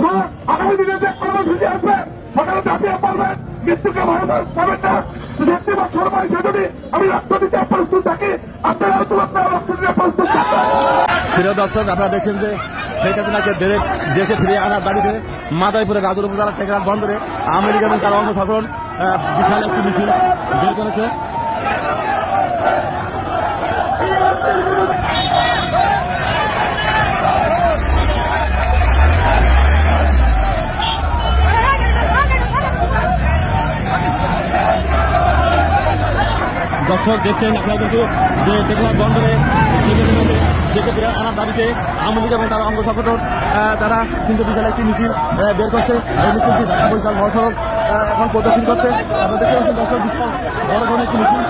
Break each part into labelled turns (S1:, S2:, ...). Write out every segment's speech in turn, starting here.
S1: এবং আগামী দিনে যে কর্মসূচি আসবে সেখানে ঝাঁপিয়ে পড়বেন, মৃত্যুকে ভয় পাবেন না। 60 বছর বয়সে যদি আমি রক্ত দিতে প্রস্তুত থাকি, আপনারাও তোমার রক্ত দিতে প্রস্তুত থাকবেন।
S2: প্রিয় দর্শক, আপনারা দেখছেন যে শেখ হাসিনাকে ডিরেক্ট দেশে ফিরিয়ে আনার দাবিতে মাদারীপুরের গাজর উপজেলার টেকরার বন্দরে আওয়ামী লীগ এবং তার অঙ্গসংগঠন বিশাল একটি মিছিল বের করেছে। দর্শক দেখছেন আপনারা কিন্তু যে টেকনাফ বন্দরে দেশে ফিরে আনার দাবিতে আওয়ামী লীগ এবং তার অঙ্গ সংগঠন তারা কিন্তু বিশাল একটি মিছিল বের করছে। এই মিছিলটি ঢাকা বরিশাল মহাসড়ক এখন প্রদর্শন করছে। আপনারা দেখতে পাচ্ছেন দর্শক, বিশাল বড় ধরনের একটি মিছিল।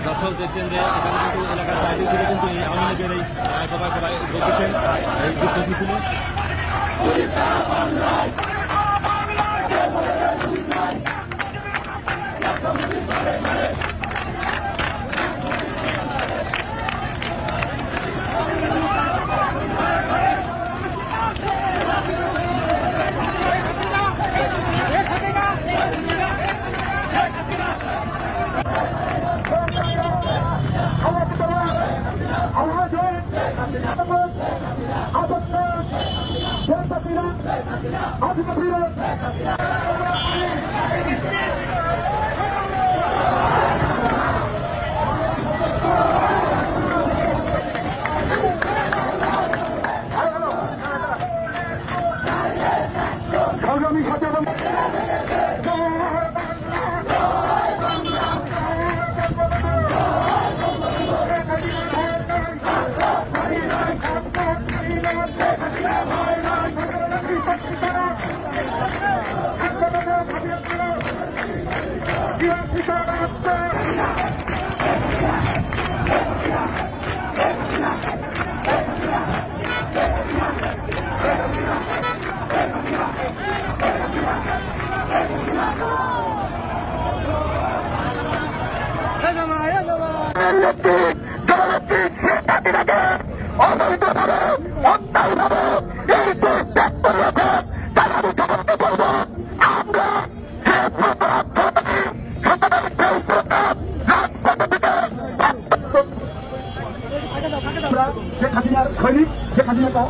S2: দর্শক দেখছেন যে এখানে কিন্তু এলাকার বাইরে ছিল কিন্তু এই আওয়ামী লীগের এই সবাই দেখেছেন এই যুক্তি ছিল।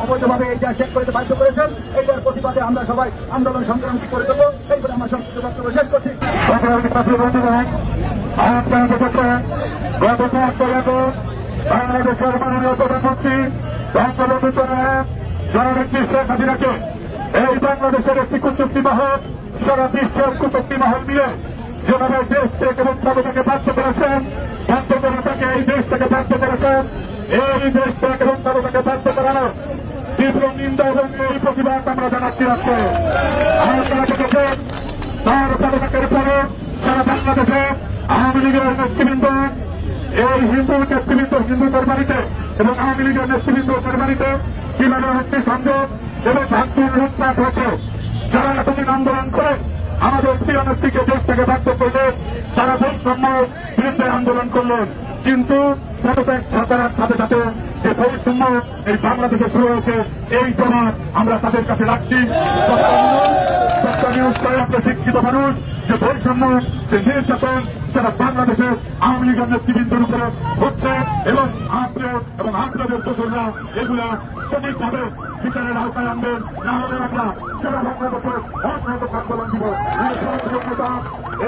S2: অবৈধভাবে এই দেশ ত্যাগ করতে বাধ্য করেছেন, এইটার প্রতিবাদে আমরা সবাই আন্দোলন সংগ্রাম করে দেবো। এইবার আমার সংক্ষিপ্ত বক্তব্য শেষ করছি। বাংলাদেশের মাননীয় প্রধানমন্ত্রী বঙ্গবন্ধু জননেত্রী শেখ হাসিনাকে এই বাংলাদেশের একটি কূটনীতি মহল সারা বিশ্বের কূটনীতি মহল মিলে যেভাবে দেশ থেকে বঙ্গবন্ধুকে বাধ্য করেছেন, বঙ্গবন্ধুকে এই দেশ থেকে বাধ্য করেছেন, এই দেশ থেকে বঙ্গবন্ধুকে বাধ্য করানোর তীব্র নিন্দা এবং এই প্রতিবাদ আমরা জানাচ্ছি। আজকে আপনারা দেখেছেন তার পদত্যাগের পরে সারা বাংলাদেশে আওয়ামী লীগের নেতৃবৃন্দ এই হিন্দু নেতৃবৃন্দ হিন্দুদের বাড়িতে এবং আওয়ামী লীগের নেতৃবৃন্দের বাড়িতে কিভাবে অগ্নি সংযোগ এবং ভাঙচুর লুটপাট হয়েছে। যারা এতদিন আন্দোলন করে আমাদের প্রিয় নেত্রীকে দেশ থেকে বাধ্য করলে তারা বৈষম্য বিরুদ্ধে আন্দোলন করলেন, কিন্তু পদত্যাগ সরকারের সাথে সাথে যে বৈষম্য এই বাংলাদেশে শুরু হয়েছে এই প্রমাণ আমরা তাদের কাছে রাখছি। শিক্ষিত মানুষ যে বৈষম্য, যে নির্যাতন সারা বাংলাদেশের আওয়ামী লীগের নেতৃবৃন্দের উপরে হচ্ছে এবং আপনাদের দোষরা এগুলা সঠিকভাবে বিচারের আওতায় আনবেন, না হলে আমরা সারা বাংলাদেশে অসংখ্য আন্দোলন দিব।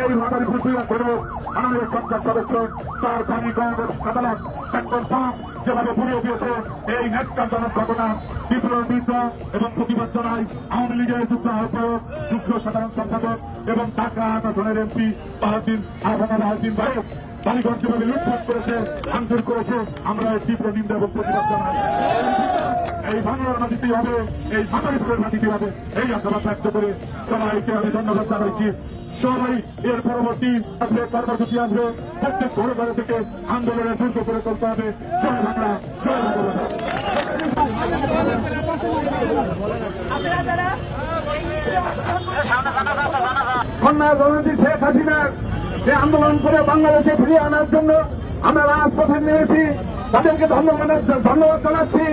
S2: এই মাদারীপুর করে মাননীয় সংসদ সদস্য তার পানিগঞ্জ আদালত ডাক্তার পাক যেভাবে পুড়িয়ে দিয়েছে এই ন্যাক্কারজনক ঘটনা বিদ্রোহ বিদ্রোহ এবং প্রতিবাদ জানায় আওয়ামী লীগের যুগ্ম আহ্বায়ক, যুগ্ম সাধারণ সম্পাদক এবং ঢাকা আসনের এমপি বাহাউদ্দিন ভাই বালিগঞ্জ যেভাবে লুটপাট করেছে, ভাঙচুর করেছে, আমরা এর তীব্র নিন্দা এবং প্রতিবাদ জানাই। এই বাংলার মাটিতেই হবে, এই মাদারীপুরের মাটিতেই হবে, এই আশাবাদ ব্যক্ত করে সবাইকে আমি ধন্যবাদ জানাইছি। সবাই এর পরবর্তী আসবে, কর্মসূচি আসবে, প্রত্যেক ঘরে ঘরে থেকে আন্দোলনের দুর্গ করে তুলতে হবে। জয় বাংলা, জয় বাংলা।
S1: কন্যা জননেত্রী শেখ হাসিনার যে আন্দোলন করে বাংলাদেশে ফিরিয়ে আনার জন্য আমরা রাজপথে নেমেছি, তাদেরকে ধন্যবাদ জানাচ্ছি।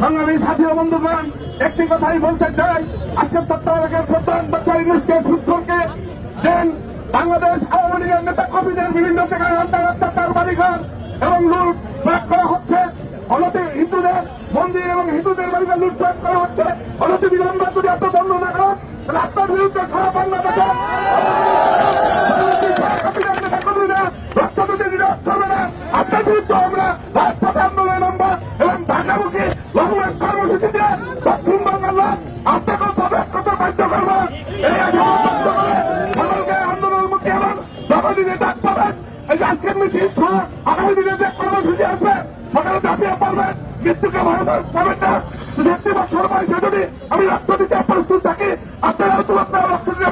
S1: সংগ্রামী সাথী ও বন্ধুগণ, একটি কথাই বলতে চাই, আজকের তত্ত্বাবধায়কের প্রধান ডক্টর ইউনূসকে সুৎখোরকে দেন বাংলাদেশ আওয়ামী লীগের নেতা কর্মীদের বিভিন্ন জায়গায় তার বাড়িঘর এবং লুটপাট করা হচ্ছে। অনতি হিন্দুদের মন্দির এবং হিন্দুদের বাড়িতে লুটপাট করা হচ্ছে। অনতি বিলম্বে যদি এত বন্ধ না করেন তাহলে আপনার বিরুদ্ধে সারা বাংলাদেশে আপনার বিরুদ্ধে আমরা রাজপথে আন্দোলনে নামবো এবং ঢাকামুখী লংমার্চ কর্মসূচি দিয়ে পশ্চিমবঙ্গের লোক আপনাকে প্রবেশ করতে বাধ্য করবো। এই সকলকে আন্দোলনের মুখে এবং দখলিনে ডাক পাবেন। এই যে আজকের মিছিল সহ আগামী দিনে যে কর্মসূচি আসবে সকালে ঝাঁপিয়ে পড়বেন, মৃত্যুকে ভয় পাবেন না। ৬৬ বছর বয়সে যদি আমি রক্ত দিতে প্রস্তুত থাকি, আপনারাও রক্ত দিতে